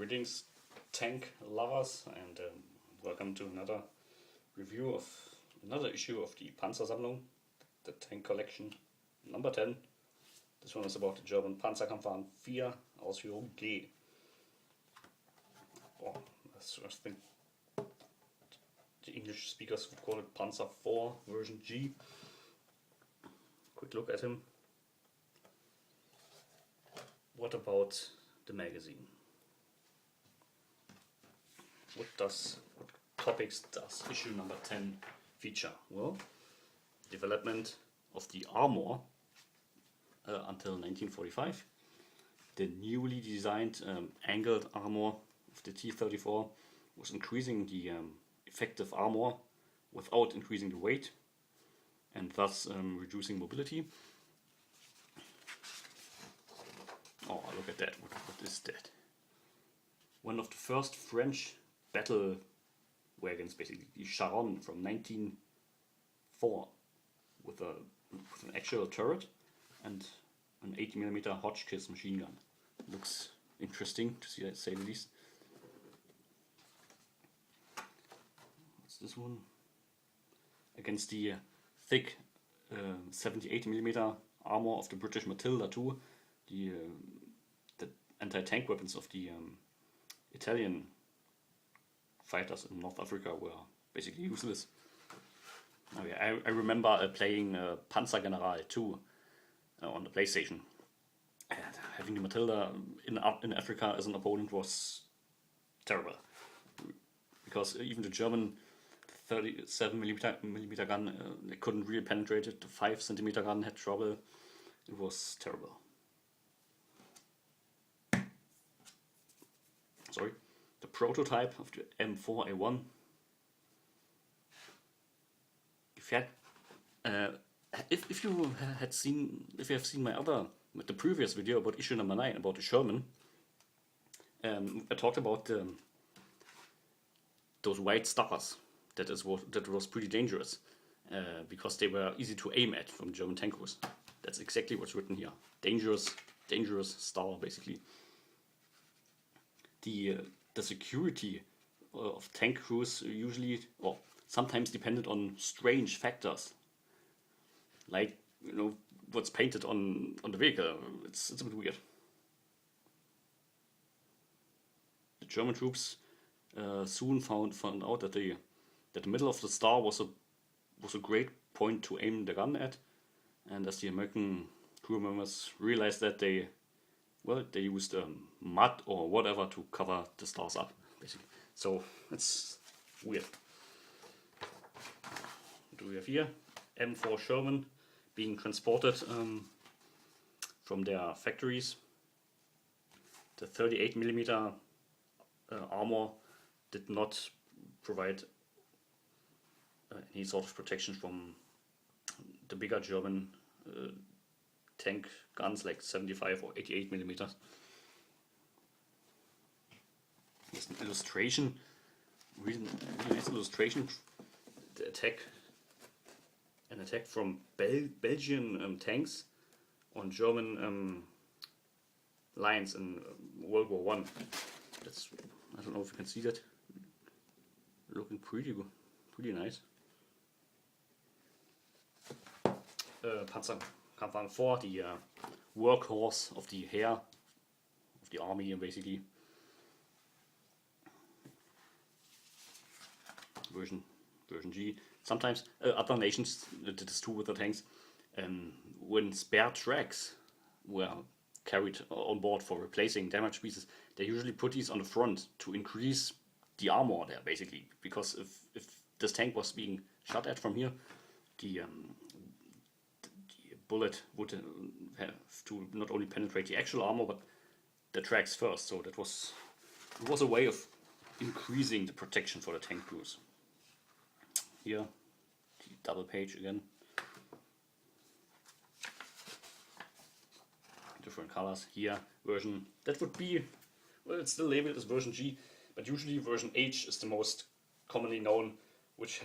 Greetings, tank lovers, and welcome to another review of another issue of the Panzer Sammlung, the tank collection number 10. This one is about the German PzKpfw 4 Ausführung G. Or I think the English speakers would call it Panzer 4 version G. Quick look at him. What about the magazine? What topics does issue number 10 feature? Well, development of the armor until 1945. The newly designed angled armor of the T-34 was increasing the effective armor without increasing the weight and thus reducing mobility. Oh, look at that. What is that? One of the first French battle wagons, basically, the Charon from 1904, with an actual turret and an 80mm Hotchkiss machine gun. Looks interesting to see, say the least. What's this one? Against the thick 70-80mm armor of the British Matilda II, the anti-tank weapons of the Italian fighters in North Africa were basically useless. Oh, yeah, I remember playing Panzer General 2 on the PlayStation. And having the Matilda in Africa as an opponent was terrible, because even the German 37mm gun, they couldn't really penetrate it. The 5cm gun had trouble. It was terrible. Sorry, the prototype of the M4A1. If you have seen my the previous video about issue number 9 about the Sherman, I talked about those white stars. That was pretty dangerous because they were easy to aim at from German tank crews. That's exactly what's written here. Dangerous star, basically. The security of tank crews usually, or sometimes depended on strange factors, like what's painted on the vehicle. It's a bit weird. The German troops soon found out that the middle of the star was a great point to aim the gun at, and as the American crew members realized that, they used mud or whatever to cover the stars up, basically. So it's weird. What do we have here? M4 Sherman being transported from their factories. The 38mm armor did not provide any sort of protection from the bigger German tank guns like 75 or 88mm. Here's an illustration, really nice illustration. An attack from Belgian tanks on German lines in World War I. I don't know if you can see that. Looking pretty nice. PzKpfw 4, the workhorse of the heer, of the army, basically. Version G. Sometimes other nations did this too with the tanks. When spare tracks were carried on board for replacing damaged pieces, they usually put these on the front to increase the armor there, basically. Because if this tank was being shot at from here, the bullet would have to not only penetrate the actual armor but the tracks first. So it was a way of increasing the protection for the tank crews. Here, the double page again. Different colors. Here, version that would be, well, it's still labeled as version G, but usually version H is the most commonly known, which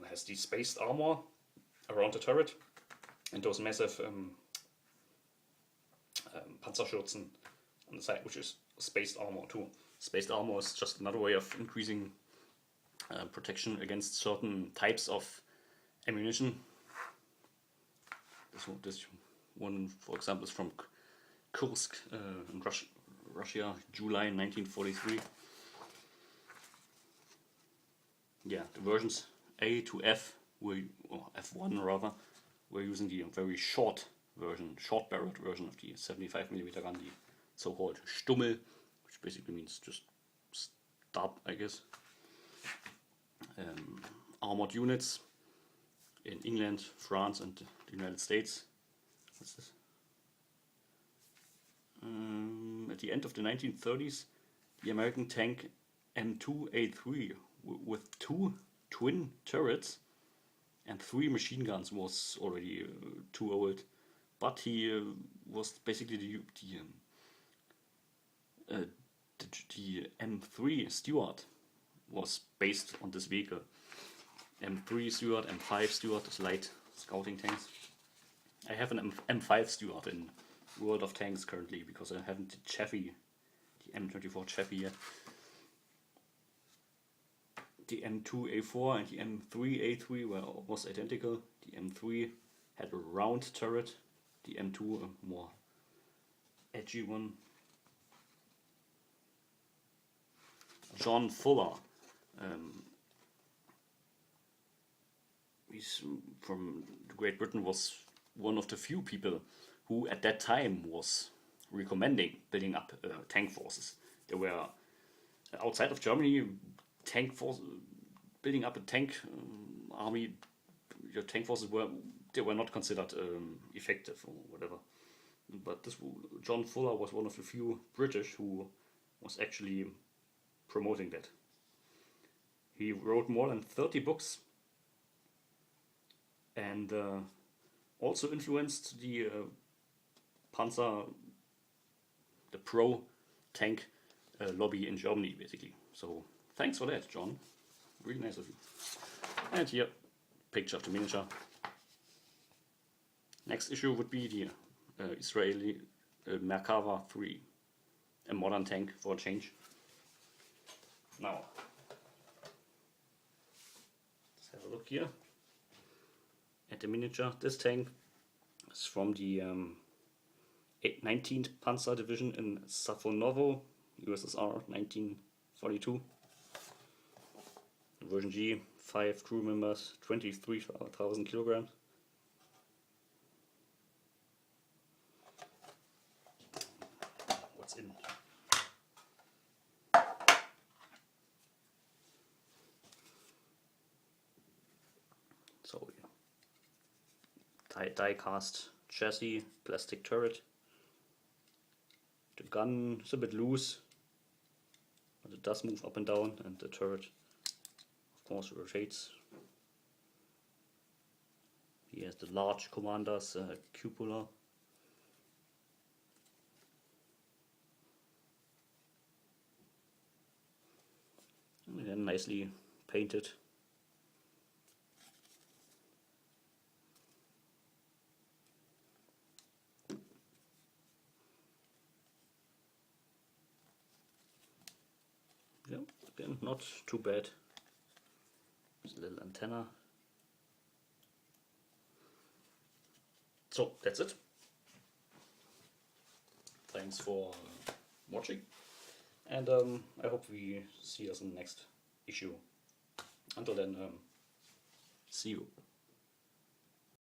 has the spaced armor around the turret and those massive Panzerschürzen on the side, which is spaced armor too. spaced armor is just another way of increasing protection against certain types of ammunition. This one, for example, is from Kursk in Russia, July 1943. Yeah, the versions A to F, or F1 rather, were using the very short-barreled version of the 75mm gun, the so-called Stummel, which basically means just stub, I guess. Armored units in England, France, and the United States. What's this? At the end of the 1930s, the American tank M2A3 with 2 twin turrets and 3 machine guns was already too old, but he was basically the M3 Stuart was based on this vehicle. M3 Stuart, M5 Stuart is light scouting tanks. I have an M5 Stuart in World of Tanks currently because I haven't the M24 Chaffee yet. The M2A4 and the M3A3 were almost identical. The M3 had a round turret, the M2 a more edgy one. John Fuller, he's from Great Britain, was one of the few people who at that time was recommending building up tank forces. There were outside of Germany building up a tank army. Your tank forces were not considered effective or whatever. But John Fuller was one of the few British who was actually promoting that. He wrote more than 30 books and also influenced the pro tank lobby in Germany, basically. So thanks for that, John. Really nice of you. And here, picture of the miniature. Next issue would be the Israeli Merkava 3, a modern tank for a change. Now, let's have a look here at the miniature. This tank is from the 19th Panzer Division in Savonovo, USSR, 1942. Version G, 5 crew members, 23,000 kilograms. What's in? So, die-cast chassis, plastic turret. The gun is a bit loose, but it does move up and down, and the turret, of course, rotates. He has the large commander's cupola. And again, nicely painted. Yeah, again, not too bad. There's a little antenna. So that's it. Thanks for watching, and I hope we see us in the next issue. Until then, see you.